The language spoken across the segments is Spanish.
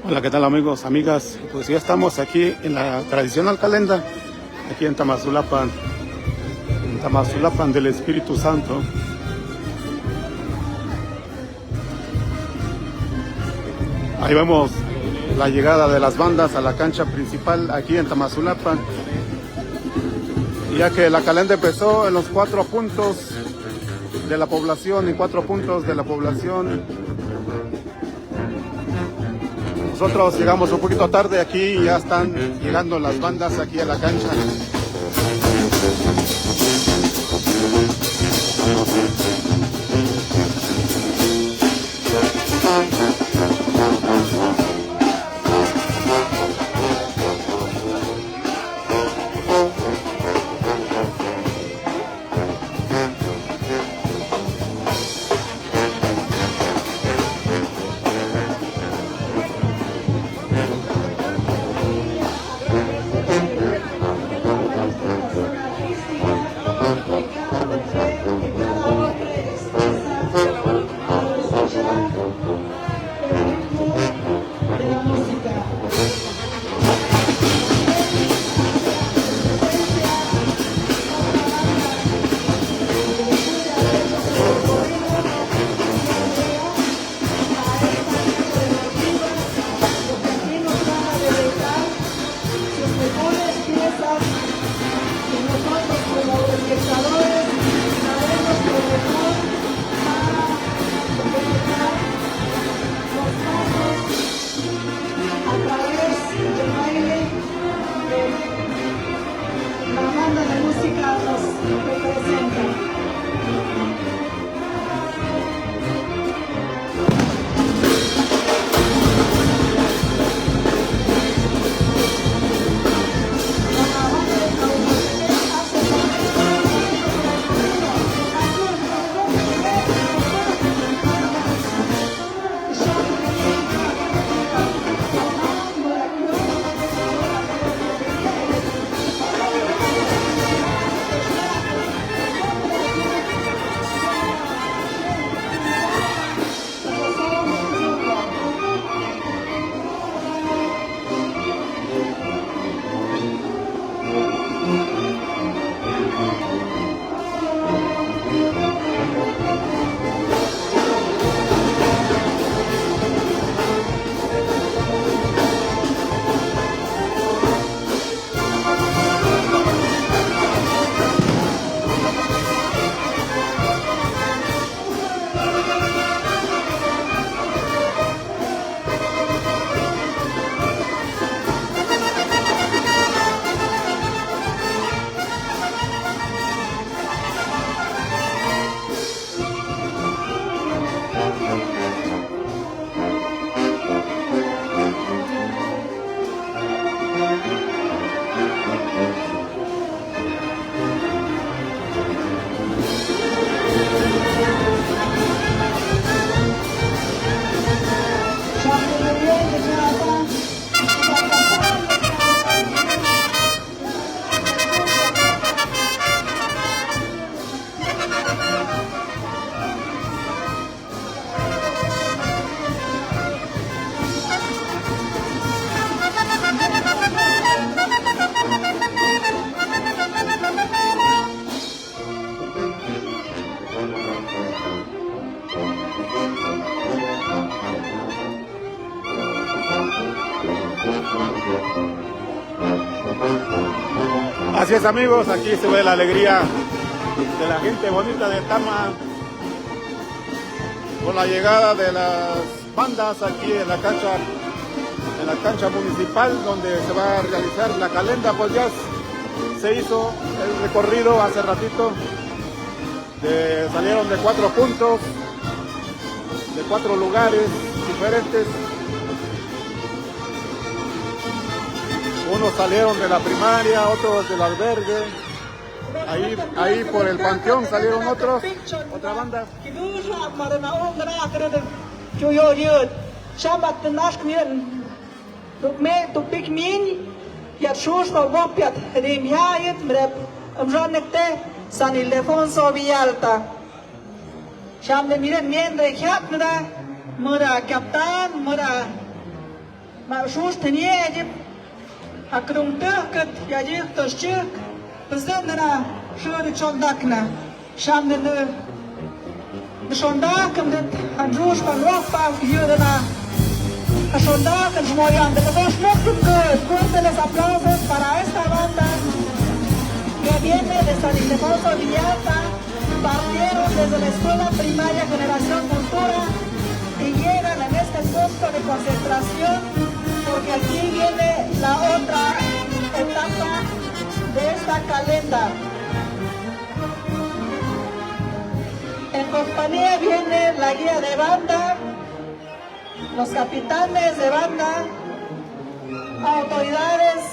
Hola, ¿qué tal amigos, amigas? Pues ya estamos aquí en la tradicional calenda, aquí en Tamazulapan del Espíritu Santo. Ahí vemos la llegada de las bandas a la cancha principal aquí en Tamazulapan, ya que la calenda empezó en los 4 puntos de la población, Nosotros llegamos un poquito tarde aquí y ya están llegando las bandas aquí a la cancha. Así es, amigos, aquí se ve la alegría de la gente bonita de Tama con la llegada de las bandas aquí en la cancha municipal donde se va a realizar la calenda. Pues ya se hizo el recorrido hace ratito, salieron de 4 puntos, de 4 lugares diferentes. Unos salieron de la primaria, otros del albergue. Ahí por el panteón salieron otra banda. Acum tăcăt, iar tășcăc, păzăndăna, șără ciondacna, șamdănă, șondacăm de anjuș, panropa, iudăna, șondacăm și moriam, de că toți nu cât, fuertes aplausos para esta banda, que viene de San Ildefonso Villalta, partieron desde la Escuela Primaria Generación Cultura y llegan en este punto de concentración, porque aquí viene la otra etapa de esta calenda. compañía viene la guía de banda, los capitanes de banda, autoridades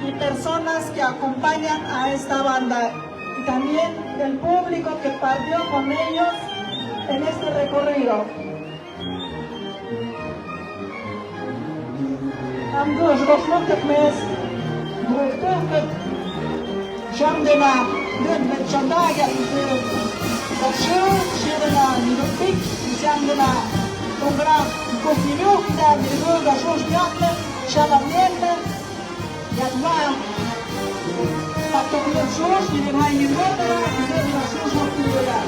y personas que acompañan a esta banda. Y también el público que partió con ellos en este recorrido. Amigos, los montes Jamdena, den Chandaga, Kokshu, Shirena, Nidopik, Jamdena, Kongra, Kokilu, Niduga, Shushnakle, Shalamienne, Yadma, Patokul Shus, Nidimai Nidopera, Nidimai Shus, Nidopera.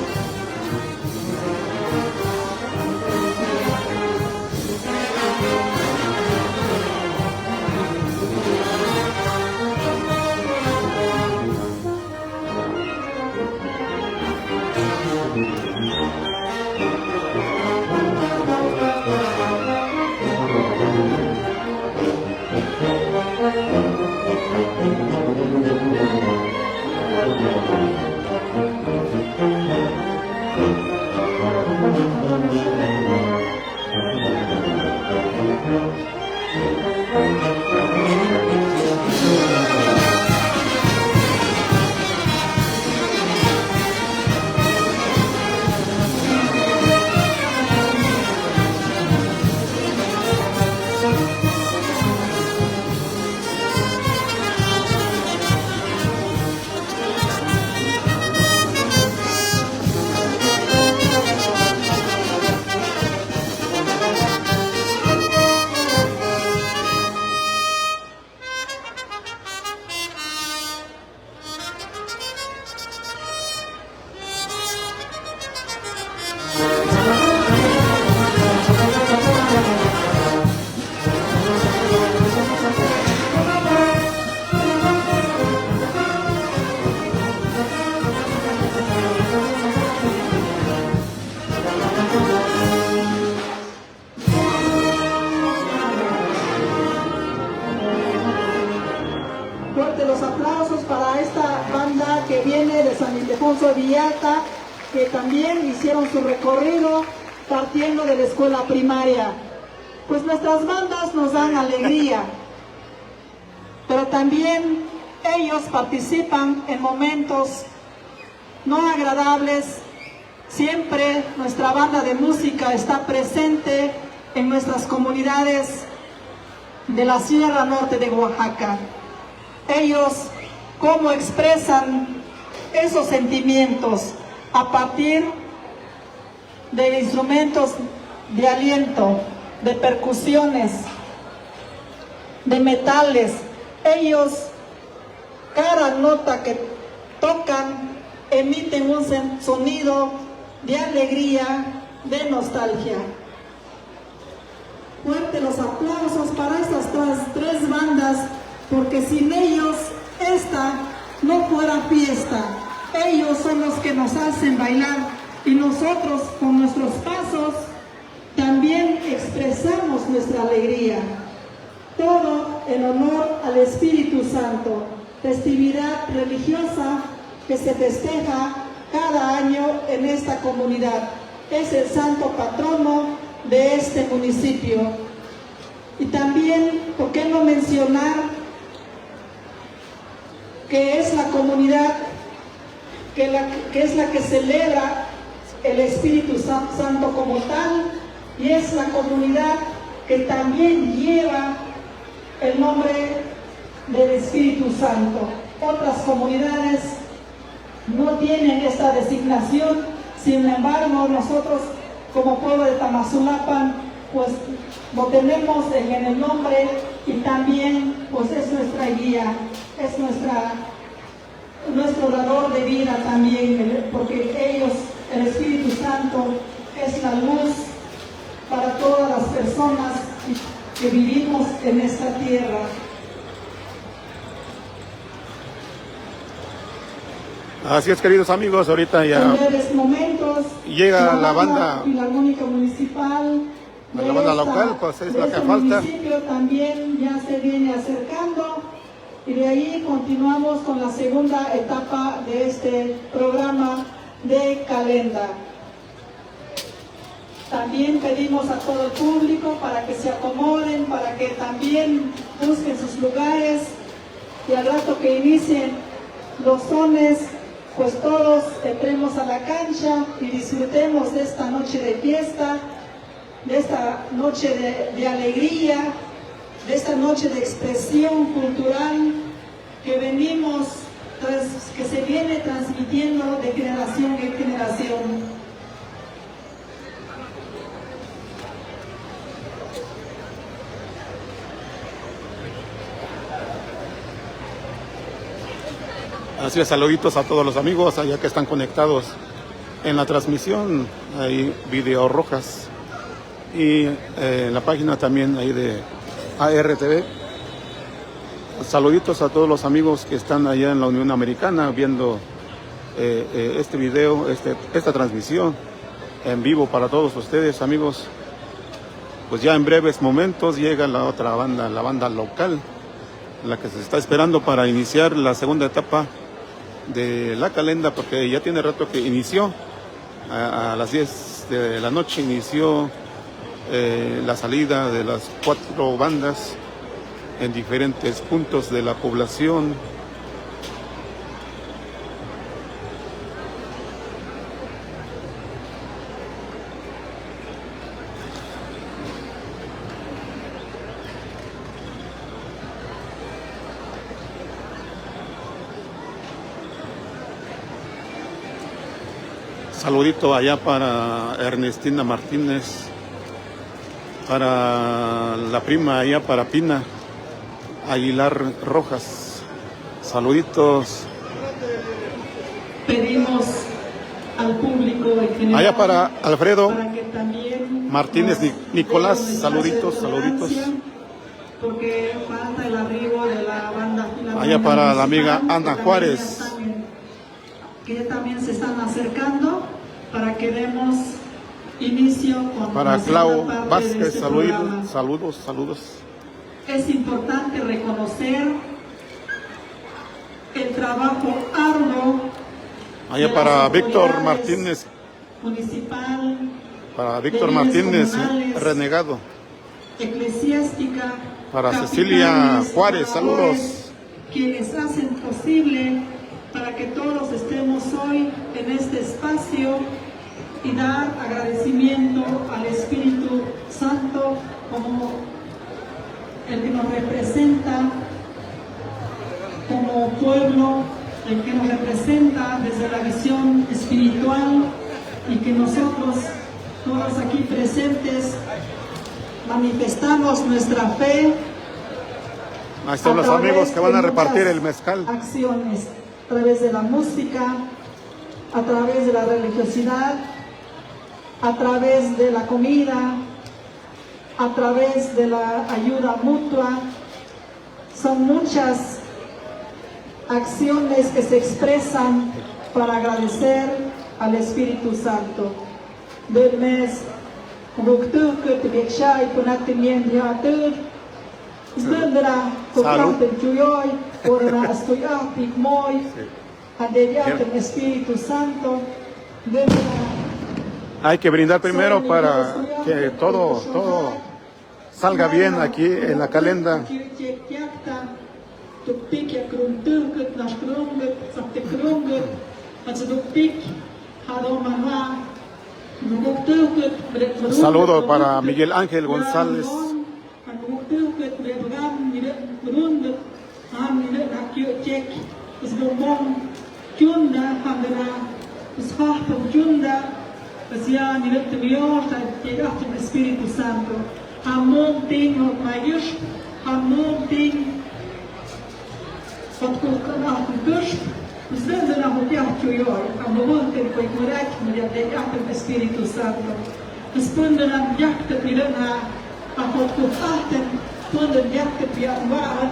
Fuerte los aplausos para esta banda que viene de San Ildefonso de Villata, que también hicieron su recorrido partiendo de la escuela primaria. Pues nuestras bandas nos dan alegría, pero también ellos participan en momentos no agradables. Siempre nuestra banda de música está presente en nuestras comunidades de la Sierra Norte de Oaxaca. Ellos, cómo expresan esos sentimientos a partir de instrumentos de aliento, de percusiones, de metales. Ellos, cada nota que tocan, emiten un sonido de alegría, de nostalgia. Fuerte los aplausos para estas tres bandas, porque sin ellos esta no fuera fiesta. Ellos son los que nos hacen bailar y nosotros con nuestros pasos también expresamos nuestra alegría. Todo en honor al Espíritu Santo, festividad religiosa que se festeja cada año en esta comunidad. Es el santo patrono de este municipio. Y también, ¿por qué no mencionar que es la comunidad que es la que celebra el Espíritu Santo como tal, y es la comunidad que también lleva el nombre del Espíritu Santo? Otras comunidades no tienen esta designación, sin embargo nosotros como pueblo de Tamazulapan pues lo tenemos en el nombre, y también pues es nuestra guía, es nuestro dador de vida también, porque ellos, el Espíritu Santo, es la luz para todas las personas que vivimos en esta tierra. Así es, queridos amigos, ahorita ya en breves momentos llega la banda filarmónica municipal, la banda local, pues es la que falta. El municipio también ya se viene acercando, y de ahí continuamos con la segunda etapa de este programa de Calenda. También pedimos a todo el público para que se acomoden, para que también busquen sus lugares y al rato que inicien los sones, pues todos entremos a la cancha y disfrutemos de esta noche de fiesta, de esta noche de alegría, de esta noche de expresión cultural que venimos, que se viene transmitiendo de generación en generación. Así es, saluditos a todos los amigos allá que están conectados en la transmisión, hay Video Rojas y en la página también ahí de ARTV. Saluditos a todos los amigos que están allá en la Unión Americana viendo este video, esta transmisión en vivo para todos ustedes, amigos. Pues ya en breves momentos llega la otra banda, la banda local, la que se está esperando para iniciar la segunda etapa de la calenda, porque ya tiene rato que inició. A las 10 de la noche inició la salida de las 4 bandas en diferentes puntos de la población. Saludito allá para Ernestina Martínez, para la prima allá para Pina Aguilar Rojas. Saluditos. Pedimos al público en general, allá para Alfredo para que también Martínez Nicolás, saluditos, saluditos. Porque falta el arribo de la banda. Allá para la amiga Ana Juárez, que también se están acercando para que demos inicio con para la Clau segunda parte de Vázquez, este programa. saludos. Es importante reconocer el trabajo arduo Allá de para las Víctor autoridades Martínez, municipal, para Víctor de líderes Martínez comunales, Renegado, eclesiástica, para capitanes, Cecilia Juárez, oradores, saludos. quienes hacen posible para que todos estemos hoy en este espacio y dar agradecimiento al Espíritu Santo como el que nos representa como pueblo, el que nos representa desde la visión espiritual y que nosotros, todos aquí presentes, manifestamos nuestra fe. Ahí están los amigos que van a repartir el mezcal. Acciones a través de la música, a través de la religiosidad, a través de la comida, a través de la ayuda mutua. Son muchas acciones que se expresan para agradecer al Espíritu Santo. Del mes Espíritu Santo. Hay que brindar primero para que todo salga bien aquí en la calenda. Un saludo para Miguel Ángel González. Espíritu Santo. Amor tenho maior, amor tenho quando colocamos o Deus, usando na mulher que eu olho, amor tem que curar que mulher tem o Espíritu Santo. Responde na mulher que te na a fotografen, quando a mulher que te amar,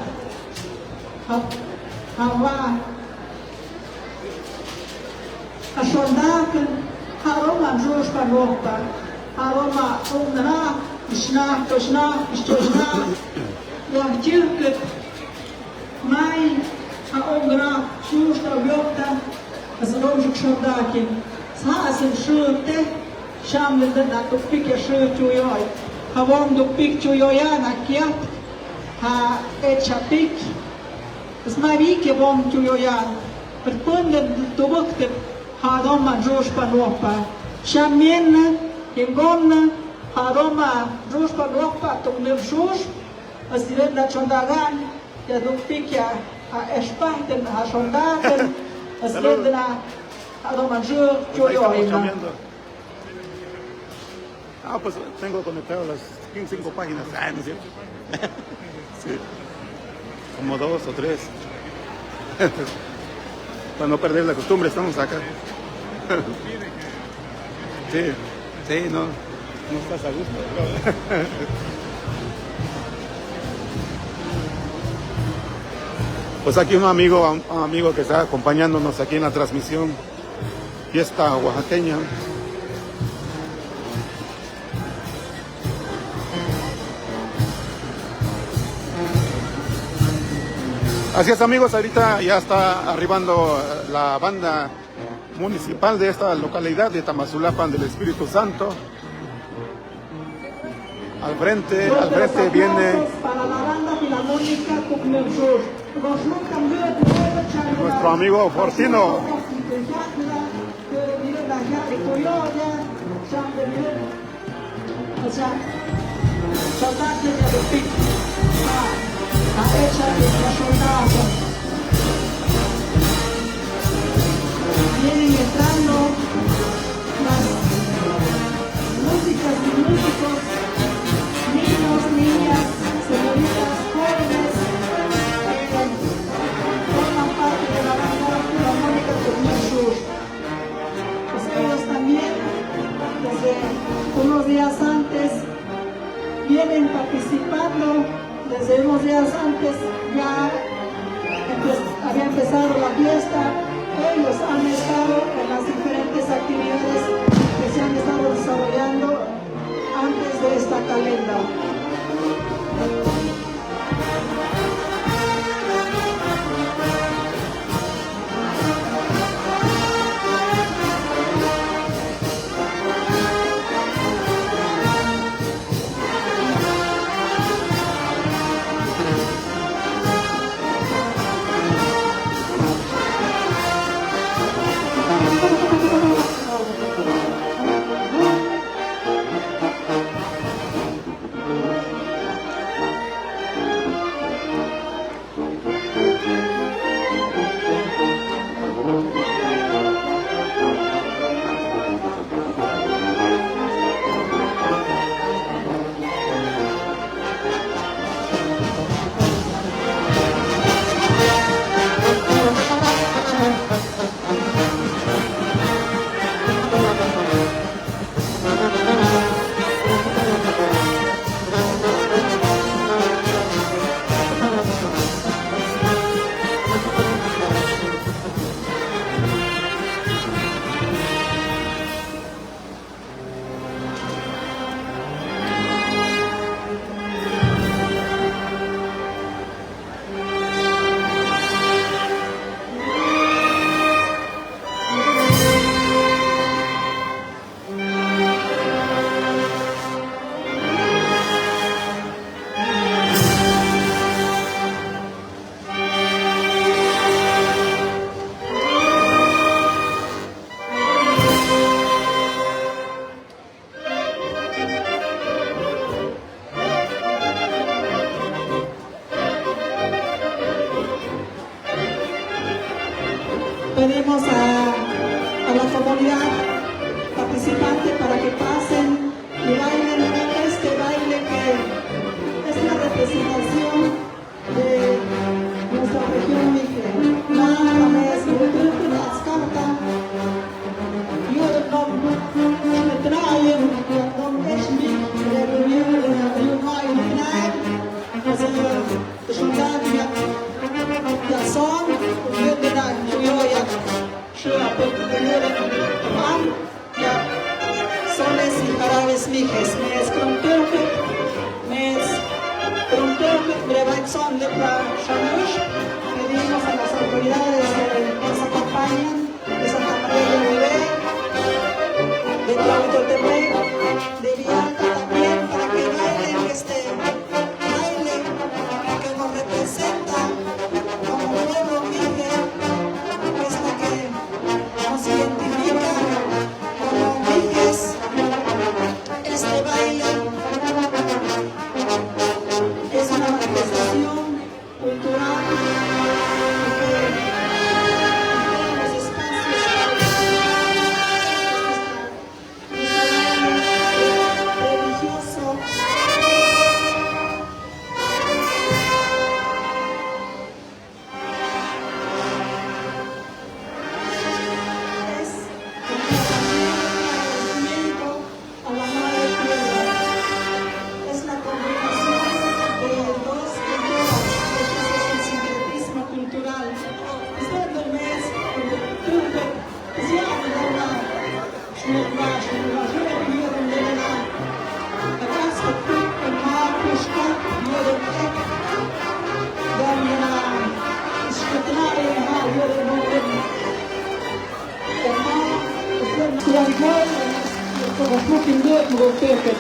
a jornada, a Roma Deus para roupa, a Roma onde Snap, want you mai a ogra justa viota as roju chodakin sa asen shute Shamlen na tupik ya shu chuyoy. Hawong tupik chuyoyan akiat. Ha etchapik. Smari ke bom chuyoyan. Perpunden tubukte hadoma josh panopa. Shamien yengon hadoma josh panopa tumner josh. Asdiren na chondagan ya tupik ya ha espahten ha chondagan. Asdiren na hadoma josh chuyoy. Ah, pues tengo conectado las 5 páginas. Ah, ¿no es cierto? Sí. Como 2 o 3. Para no perder la costumbre, estamos acá. Sí, sí, no estás a gusto. Pues aquí un amigo que está acompañándonos aquí en la transmisión Fiesta Oaxaqueña. Así es, amigos, ahorita ya está arribando la banda municipal de esta localidad de Tamazulapan del Espíritu Santo. Al frente viene nuestro amigo Fortino. Vienen entrando las músicas y músicos, niños, niñas, señoritas, jóvenes, forman parte de la banda filarmónica Turner Sur. Pues ellos también, desde unos días antes, vienen participando. Desde unos días antes ya había empezado la fiesta. Ellos han estado en las diferentes actividades que se han estado desarrollando antes de esta calenda. Pedimos a la comunidad participante para que pasen y bailen este baile que es la representación de nuestra región Mije. Nada más, las cartas, yo me traen con Eshmi, de reunión de un baile final, de Shundadia, de Son, de Yoya. Soles y jarabes mijes, me escronteuket, brevat son de Shamush. Pedimos a las autoridades que nos acompañen de Santa María de Bebé, de Tlahuitoltepec, Kirke.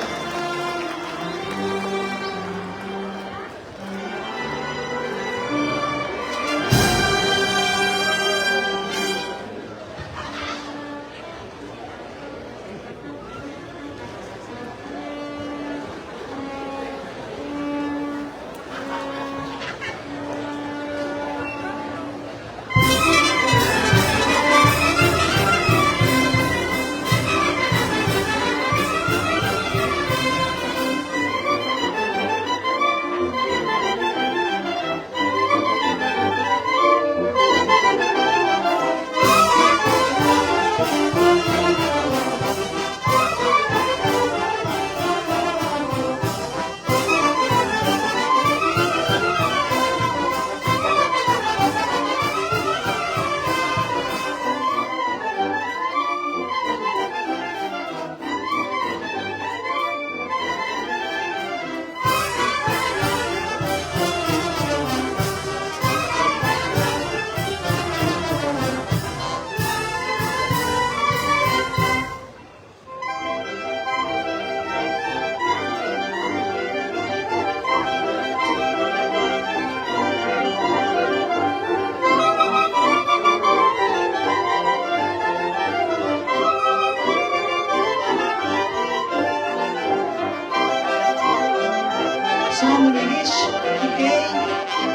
Som Rivish, Kikei,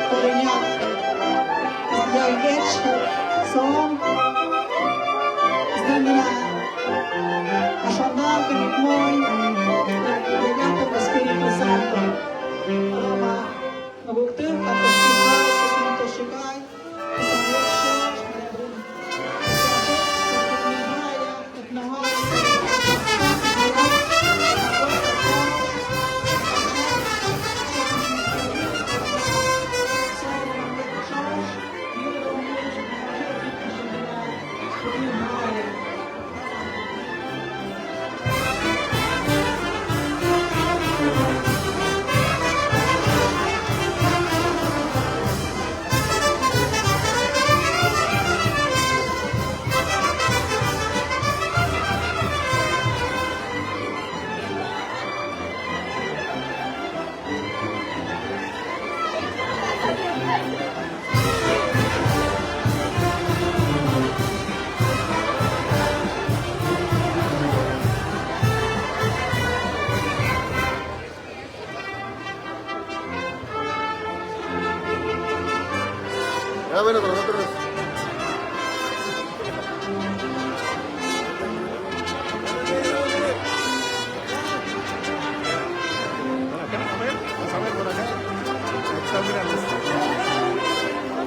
Korenyak, Zalgech, Som, Znamena, Ashana, Kikmoy, Degato, Espiritu Santo, Roma, Nabuktir, Katoshkikai, Katoshkikai, Ya bueno, con nosotros. Vamos a ver por acá. Aquí está, mira,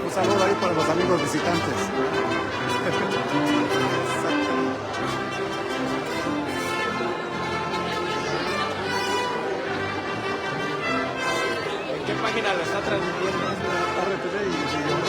un saludo ahí para los amigos visitantes. ¿En qué página lo está transmitiendo? RTV y video.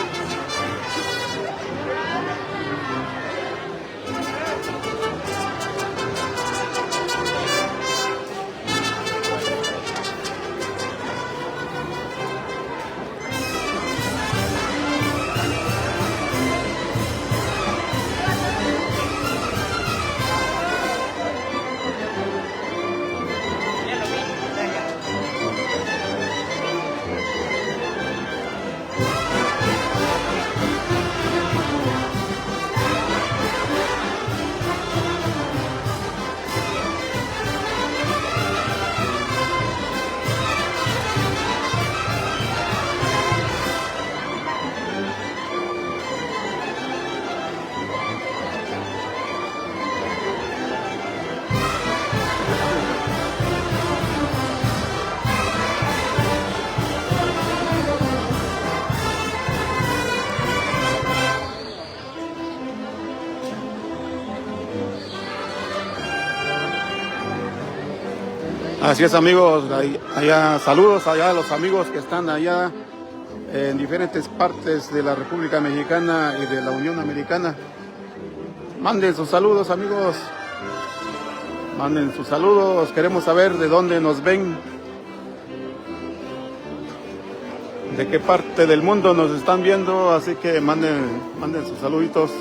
Así es, amigos, allá saludos allá a los amigos que están allá en diferentes partes de la República Mexicana y de la Unión Americana. Manden sus saludos, amigos. Manden sus saludos, queremos saber de dónde nos ven, de qué parte del mundo nos están viendo, así que manden sus saluditos.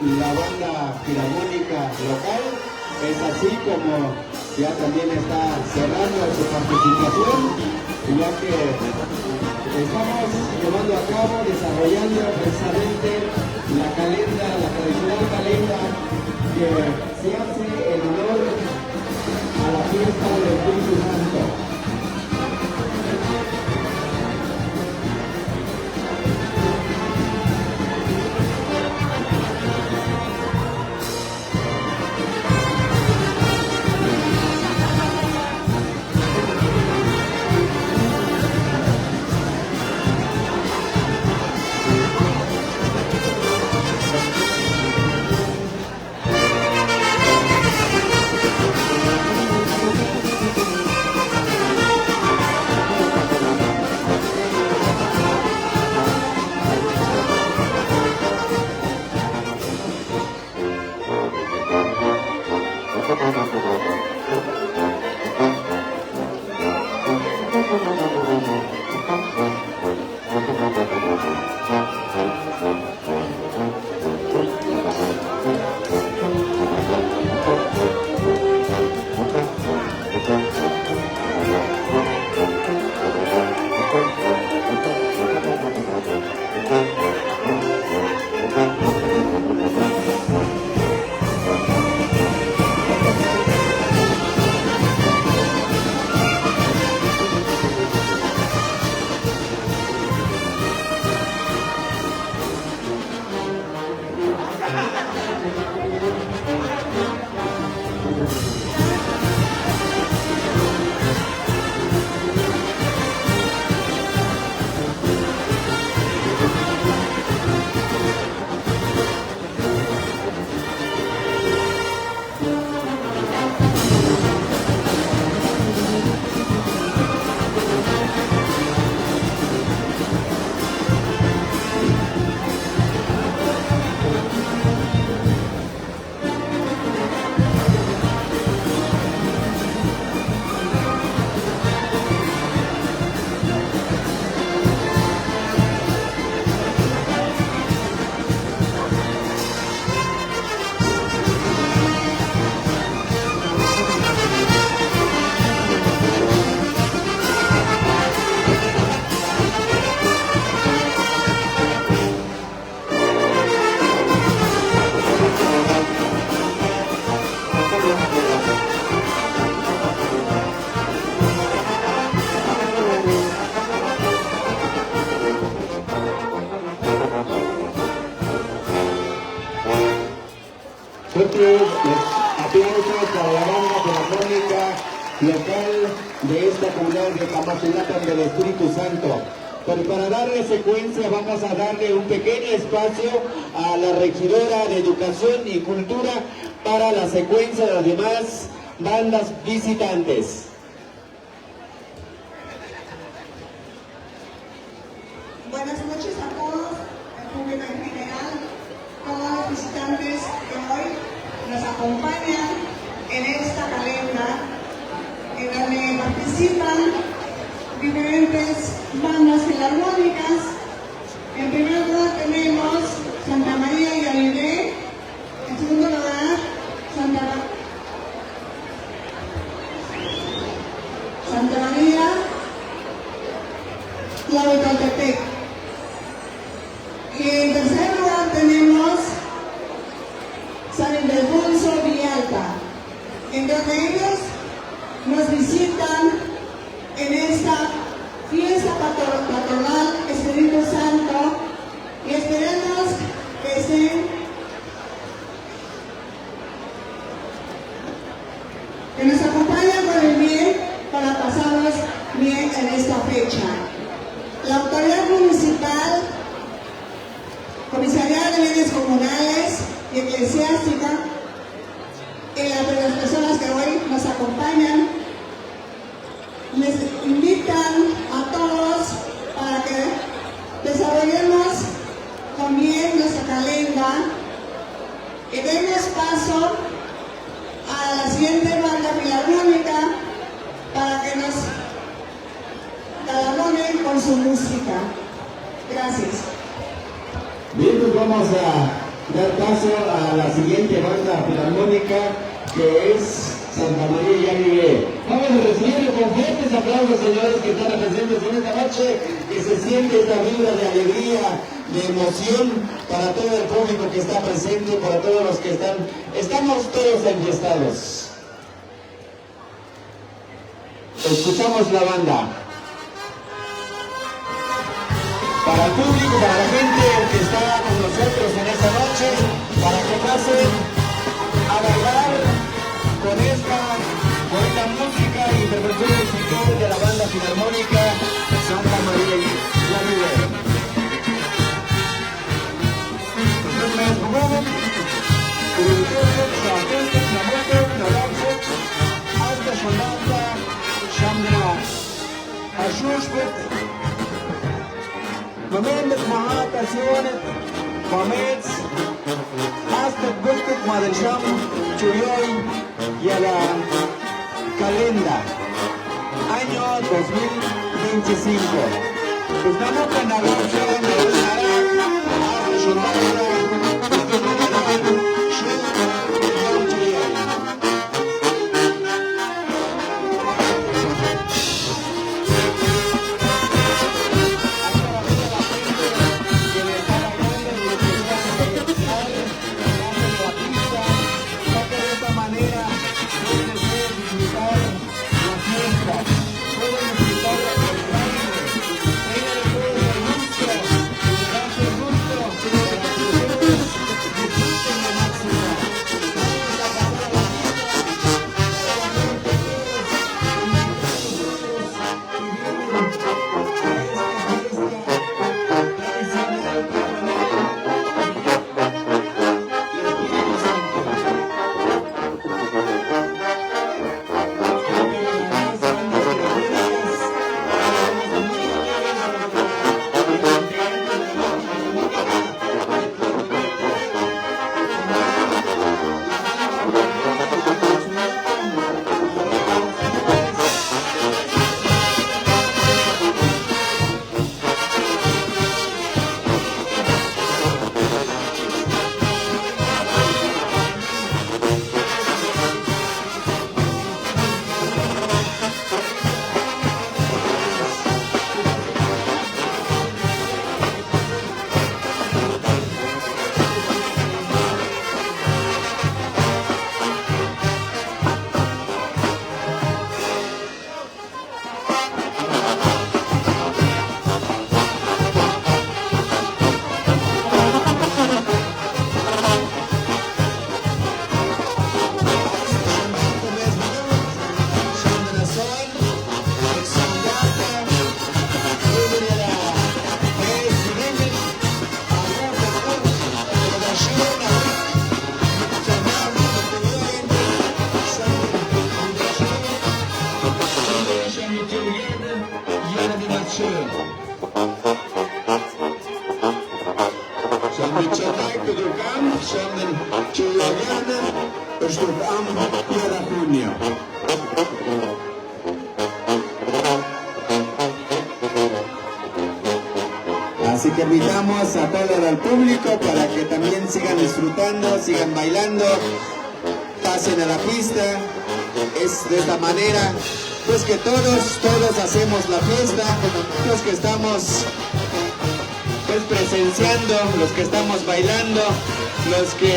la banda filarmónica local, es así como ya también está cerrando su participación, ya que estamos llevando a cabo, desarrollando precisamente la calenda, la tradicional calenda que se hace en honor a la fiesta del Espíritu Santo. Fuertes aplausos para la banda filarmónica local de esta comunidad de Camachitlán del Espíritu Santo. Pero para darle secuencia vamos a darle un pequeño espacio a la regidora de Educación y Cultura para la secuencia de las demás bandas visitantes. Buenas noches a todos, el público en general, todos los visitantes que hoy nos acompañan en esta calenda, en donde participan diferentes bandas filarmónicas. En primer lugar tenemos Santa María y Galilea, en segundo lugar Santa María Tlahuitoltepec. Y en tercer lugar tenemos San Ildefonso Villalta, en donde ellos nos visitan en esta fiesta patronal Espíritu Santo, y esperemos que nos acompañen con el bien para pasarnos bien en esta fecha. La autoridad municipal, Comisaría de Bienes Comunales y Eclesiástica, y las personas que hoy nos acompañan, les invitan a todos para que desarrollemos con bien nuestra calenda y demos paso a la siguiente banda filarmónica para que nos galardonen con su música. Gracias. Bien, pues vamos a dar paso a la siguiente banda filarmónica, que es Santa María y Galilea. Vamos a recibirlo con fuertes aplausos, señores, que están presentes en esta noche, que se siente esta vibra de alegría, de emoción para todo el público que está presente, para todos los que estamos todos enfiestados. Escuchamos la banda. Para el público, para la gente que está con nosotros en esta noche, para que pasen a bailar con esta bonita música y interpretación musical de la banda filarmónica Santa María y Galilea. Momentos mahataciones, momentos hasta gustos madrecham, chuyoy y a la calenda, año 2025. Pues vamos a navegar, wat schön. Zo'n beetje kijken door kamp, zo'n Chileana, een stuk am, Tierra Junio. Así que invitamos a todo el público para que también sigan disfrutando, sigan bailando, pasen a la pista. Es de esta manera pues que todos hacemos la fiesta, los que estamos pues presenciando, los que estamos bailando, los que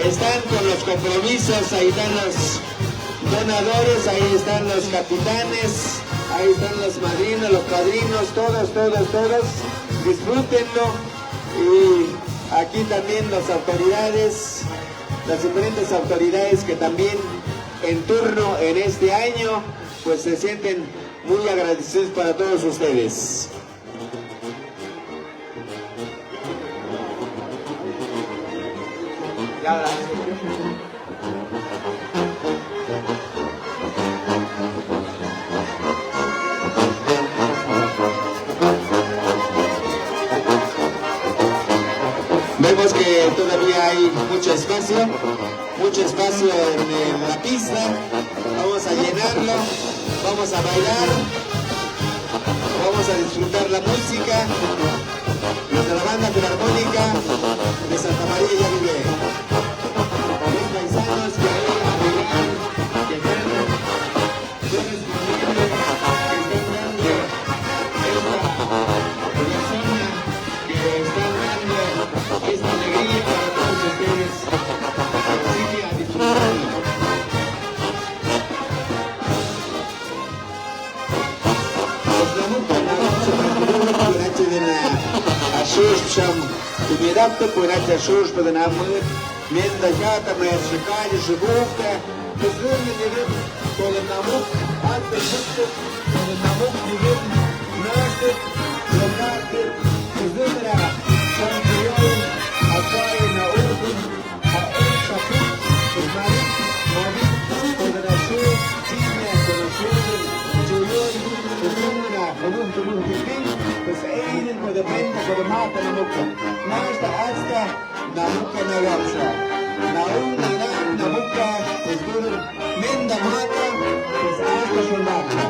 están con los compromisos, ahí están los donadores, ahí están los capitanes, ahí están los madrinos, los padrinos, todos, disfrútenlo. Y aquí también las autoridades, las diferentes autoridades que también en turno en este año, pues se sienten muy agradecidos para todos ustedes. Vemos que todavía hay mucho espacio en la pista. Vamos a llenarlo, vamos a bailar, vamos a disfrutar la música. Los de la banda filarmónica de Santa María ya vive. Los paisanos que bailan, que cantan, yo les recomiendo que estén dando la zona, que están dando esta alegría para todos ustedes. Así que a disfrutarlo. Шуш шам умирапта понятия шуш поднамы мен дагата моя шикали живовка безумно не вид коли намук альта шутку коли намук не вид наши локаты безумно шампион акай на урбун а он шапут измари мови коли нашу тимя коли шуин чуйон безумно хлум хипин pues einen por de venta por de mata na muka nasta hasta na muka na gapsa na una na muka pues dur menda mata pues hasta solata.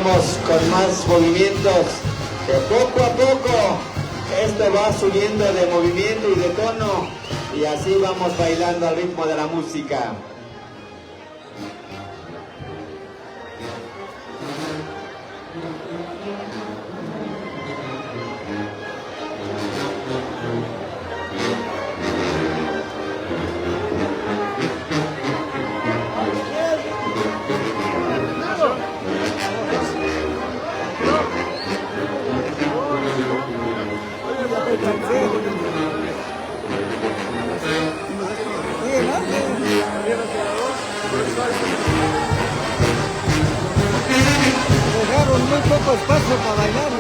vamos con más movimientos, que poco a poco esto va subiendo de movimiento y de tono, y así vamos bailando al ritmo de la música. Dejaron muy poco espacio para bailar.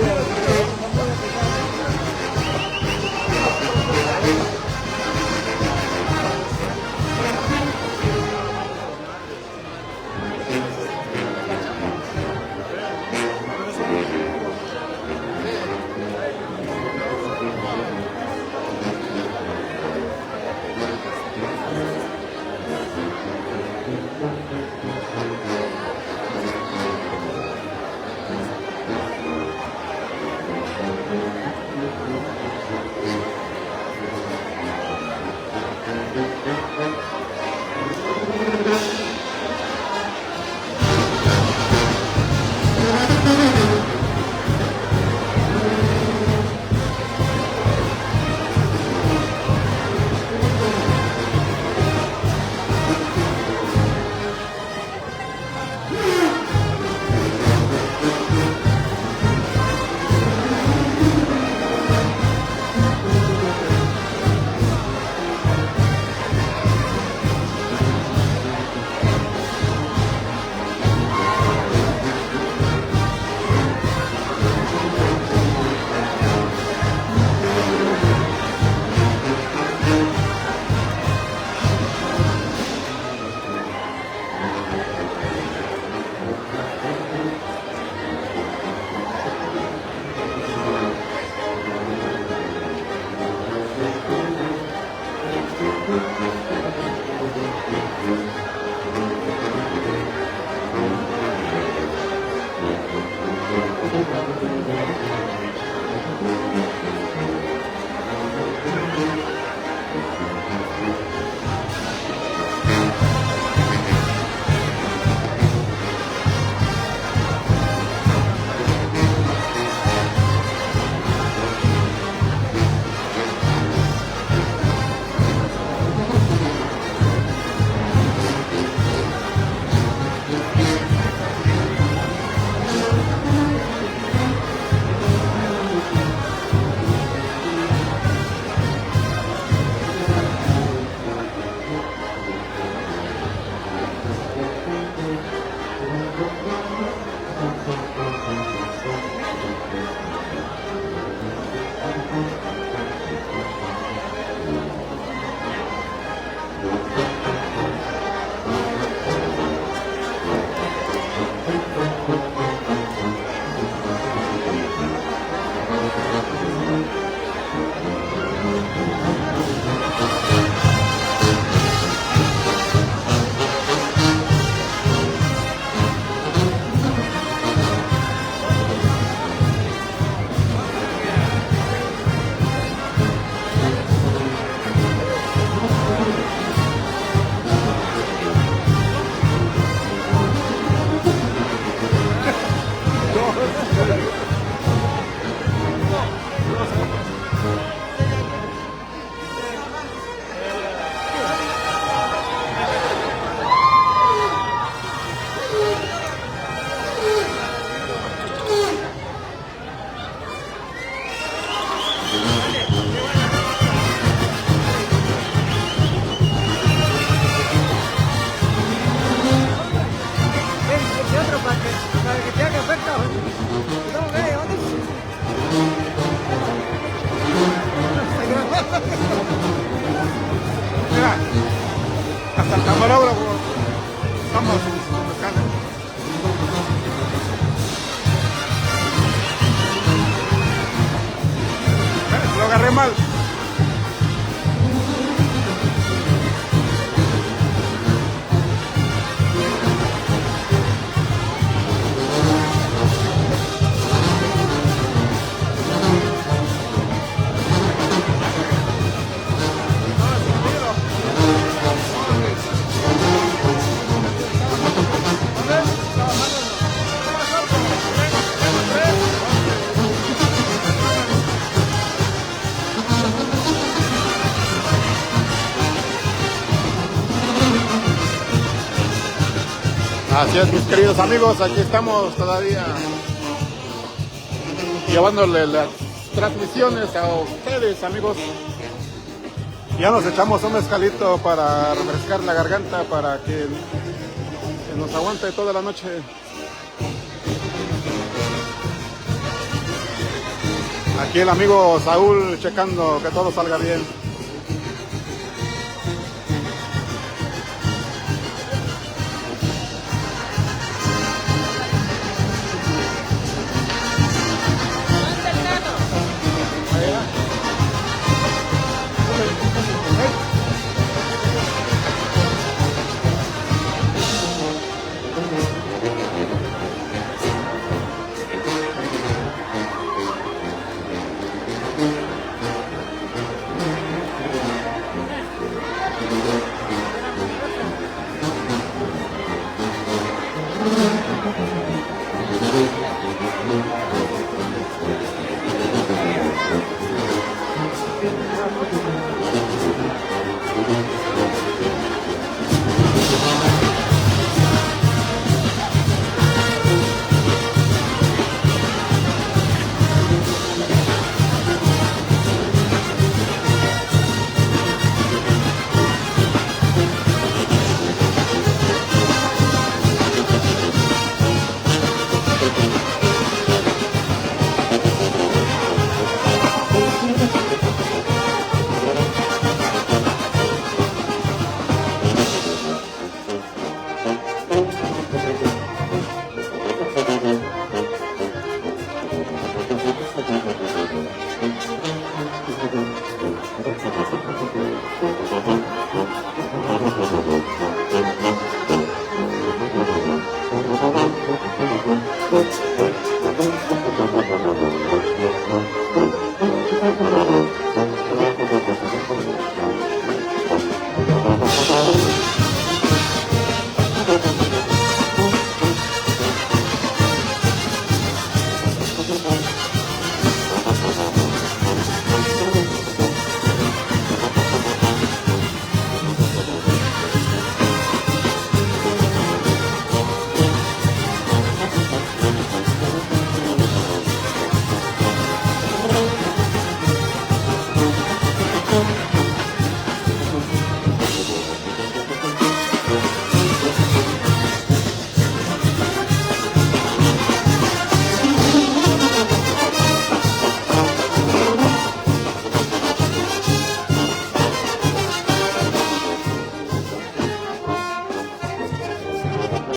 Hasta el camarógrafo. Vamos. Lo agarré mal. Así es, mis queridos amigos, aquí estamos todavía llevándole las transmisiones a ustedes, amigos. Ya nos echamos un mezcalito para refrescar la garganta, para que nos aguante toda la noche. Aquí el amigo Saúl checando que todo salga bien.